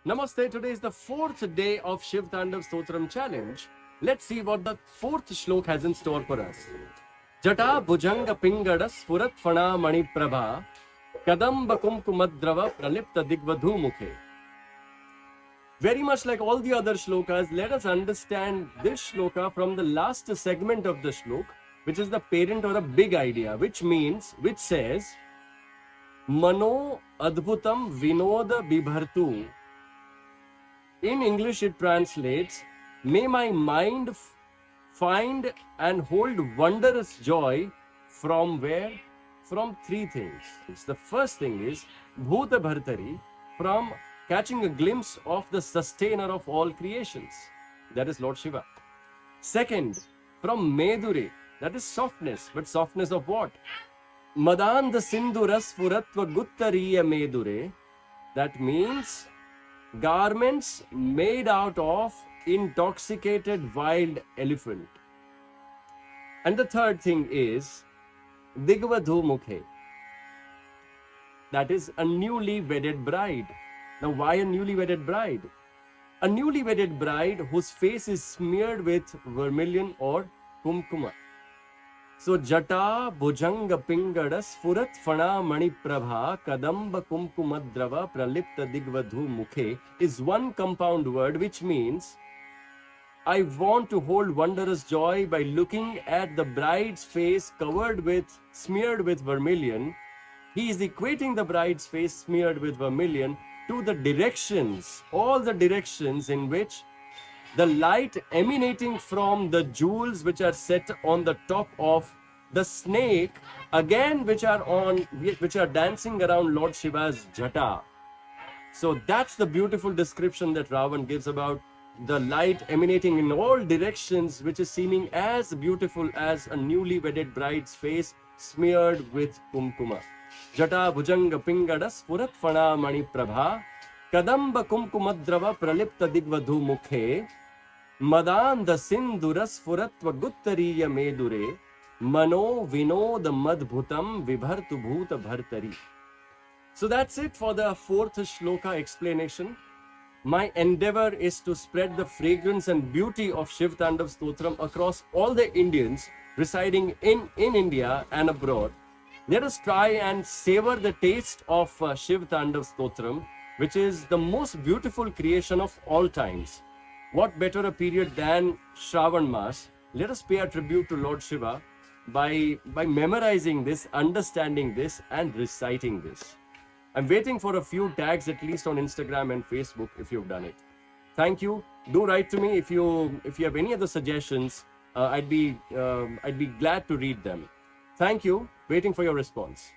Namaste. Today is the fourth day of Shiv Tandav Stotram challenge. Let's see what the fourth shlok has in store for us. Jata Bhujanga Pingada Sfurat Fana Mani Prabha Kadamba Kumkumadrava Pralipta Digvadhu Mukhe. Very much like all the other shlokas, let us understand this shloka from the last segment of the shlok, which is the parent or a big idea, which says, Mano Adbhutam Vinoda Bibhartu. In English, it translates, may my mind find and hold wondrous joy from where? From three things. The first thing is Bhuta Bhartari, from catching a glimpse of the sustainer of all creations, that is Lord Shiva. Second, from Medure, that is softness, but softness of what? Madanda Sinduras Furatva Guttariya Medure, that means garments made out of intoxicated wild elephant. And the third thing is Digvadhu Mukhe, that is a newly wedded bride. Now, why a newly wedded bride? A newly wedded bride whose face is smeared with vermilion or kumkuma. So, Jata Bhujanga Pingada Sfurat Fana Mani Prabha Kadamba Kumkumadrava Pralipta Digvadhu Mukhe is one compound word, which means I want to hold wondrous joy by looking at the bride's face smeared with vermilion. He is equating the bride's face smeared with vermilion to the directions, all the directions in which the light emanating from the jewels which are set on the top of the snake, again which are dancing around Lord Shiva's jata. So that's the beautiful description that Ravan gives about the light emanating in all directions, which is seeming as beautiful as a newly wedded bride's face smeared with kumkuma. Jata Bhujanga Pingada Sfurat Fana Mani Prabha Kadamba Kumkumadrava Pralipta Digvadhu Mukhe Madanda Sinduras Furatva Guttariya Medure Mano Vinoda Madbhutam Vibhartu Bhuta Bhartari. So that's it for the fourth shloka explanation. My endeavor is to spread the fragrance and beauty of Shiv Tandav Stotram across all the Indians residing in India and abroad. Let us try and savor the taste of Shiv Tandav Stotram, which is the most beautiful creation of all times. What better a period than Shravan Mas? Let us pay a tribute to Lord Shiva by memorizing this, understanding this, and reciting this. I'm waiting for a few tags, at least on Instagram and Facebook, if you've done it. Thank you. Do write to me if you have any other suggestions. I'd be glad to read them. Thank you. Waiting for your response.